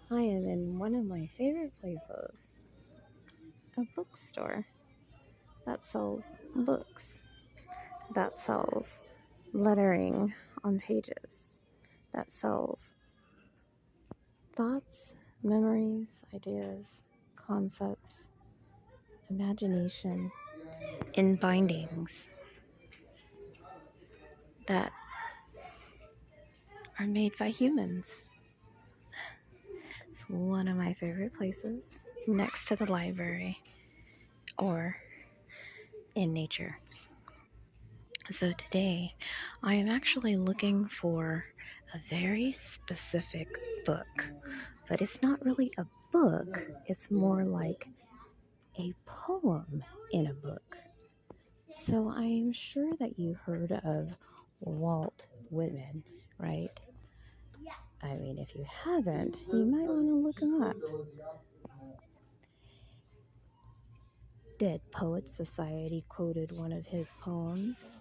I am in one of my favorite places, a bookstore that sells books, that sells lettering on pages, that sells thoughts, memories, ideas, concepts, imagination in bindings that are made by humans. It's one of my favorite places next to the library or in nature. So today I am actually looking for a very specific book, but it's not really a book, it's more like a poem in a book. So I am sure that you heard of Walt Whitman, right? I mean, if you haven't, you might want to look him up. Dead Poets Society quoted one of his poems,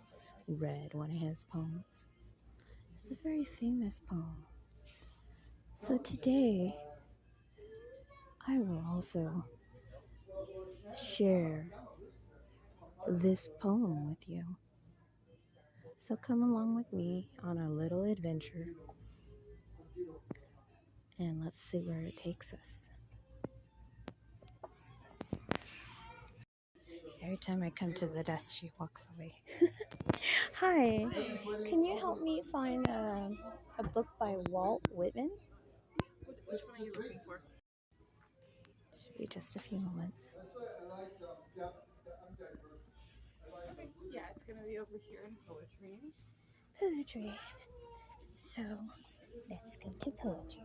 read one of his poems. It's a very famous poem. So today, I will also share this poem with you. So come along with me on a little adventure and let's see where it takes us. Every time I come to the desk, she walks away. Hi, can you help me find a book by Walt Whitman? Which one are you looking for? Should be just a few moments. Okay, yeah, it's gonna be over here in poetry. Poetry. So let's go to poetry.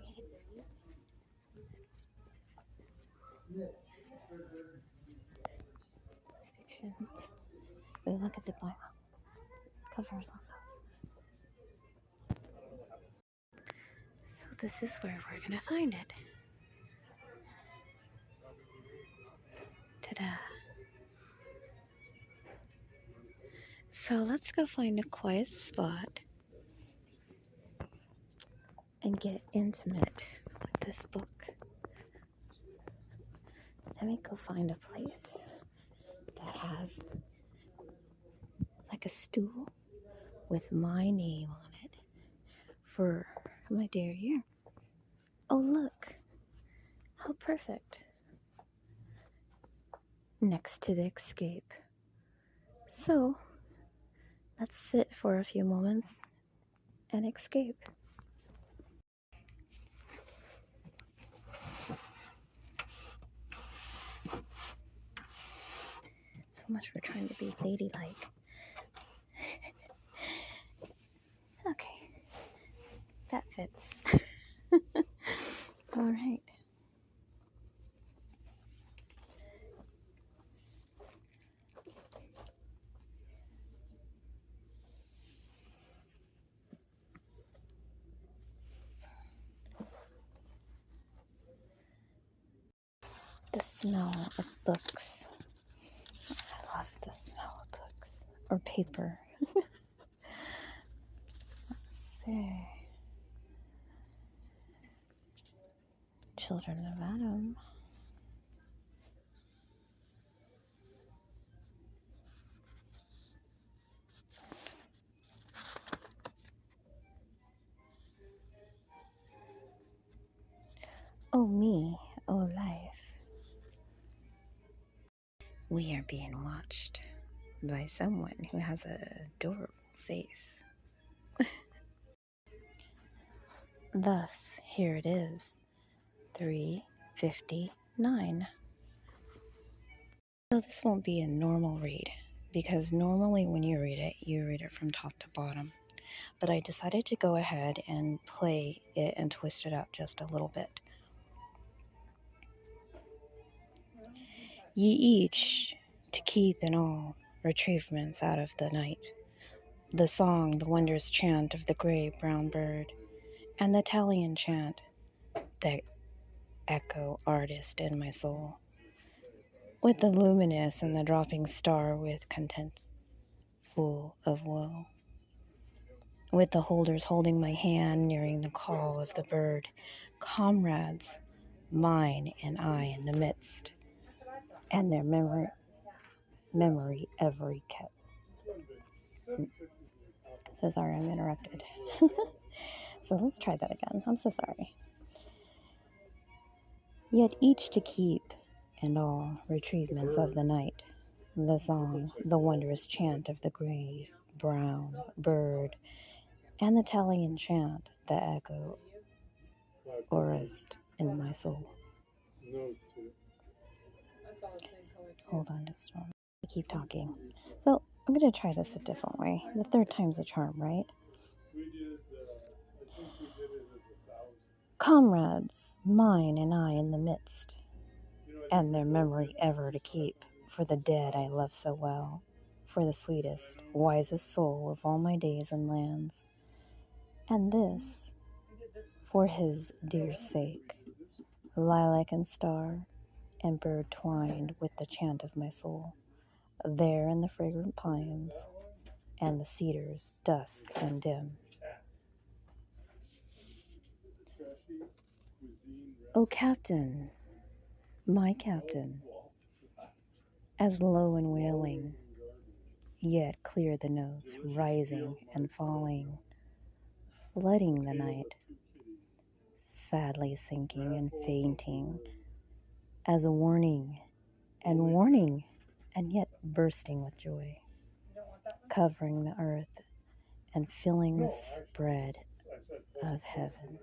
Fictions. Oh, look at the covers on those. So this is where we're gonna find it. Ta-da. So let's go find a quiet spot and get intimate with this book. Let me go find a place that has like a stool with my name on it for my dear ear. Oh, look, how perfect. Next to the escape. So let's sit for a few moments and escape. So much for trying to be ladylike. Okay, that fits. All right. The smell of books. I love the smell of books or paper. Let's see. Children of Adam. Oh me, oh life. We are being watched by someone who has a adorable face. Thus, here it is, 3:59. So this won't be a normal read, because normally when you read it from top to bottom. But I decided to go ahead and play it and twist it up just a little bit. Ye each to keep in all retrievements out of the night, the song, the wondrous chant of the gray brown bird, and the Italian chant that echo artist in my soul, with the luminous and the dropping star with contents full of woe, with the holders holding my hand nearing the call of the bird, comrades mine and I in the midst, and their memory ever kept. So sorry, I'm interrupted. So let's try that again. I'm so sorry. Yet each to keep, and all retrievements of the night, the song, the wondrous chant of the gray, brown bird, and the Italian chant, the echo, orist in my soul. Hold on just a moment. I keep talking. So I'm going to try this a different way. The third time's a charm, right? Comrades, mine and I in the midst, and their memory ever to keep, for the dead I love so well, for the sweetest, wisest soul of all my days and lands, and this, for his dear sake, lilac and star, and bird twined with the chant of my soul, there in the fragrant pines, and the cedars dusk and dim. O Captain, my Captain, as low and wailing, yet clear the notes, rising and falling, flooding the night, sadly sinking and fainting, as a warning, and yet bursting with joy, covering the earth and filling the spread of heaven.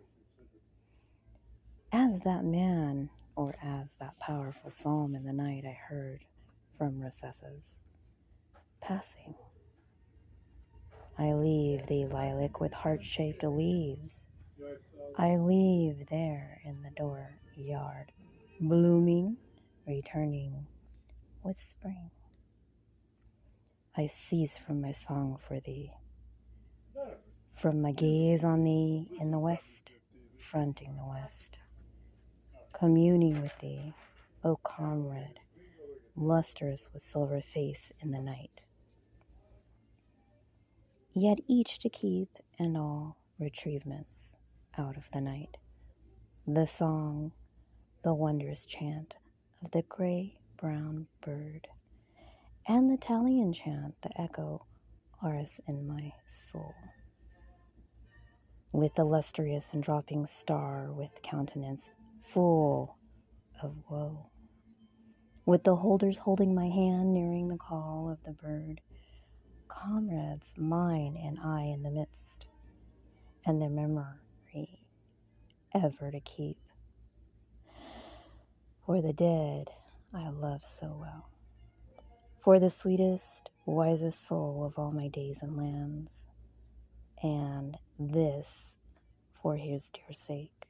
As that man, or as that powerful psalm in the night I heard from recesses, passing, I leave thee, lilac with heart-shaped leaves. I leave there in the dooryard, blooming, returning with spring. I cease from my song for thee, from my gaze on thee in the west, fronting the west, communing with thee, O comrade, lustrous with silver face in the night. Yet each to keep, and all retrievements out of the night, the song, the wondrous chant of the gray-brown bird, and the Italian chant, the echo, oris in my soul. With the lustrous and dropping star, with countenance full of woe, with the holders holding my hand, nearing the call of the bird, comrades, mine and I in the midst, and their memory ever to keep, for the dead I love so well, for the sweetest, wisest soul of all my days and lands, and this for his dear sake,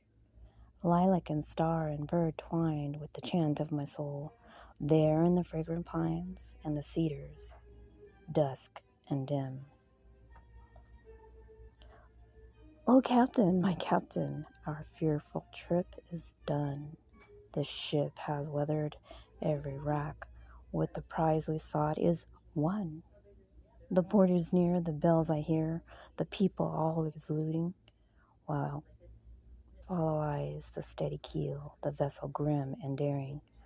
lilac and star and bird twined with the chant of my soul, there in the fragrant pines and the cedars, dusk and dim. O Captain, my Captain, our fearful trip is done. The ship has weathered every rack. With the prize we sought is won. The port is near, the bells I hear, the people all exulting, while follow eyes the steady keel, the vessel grim and daring,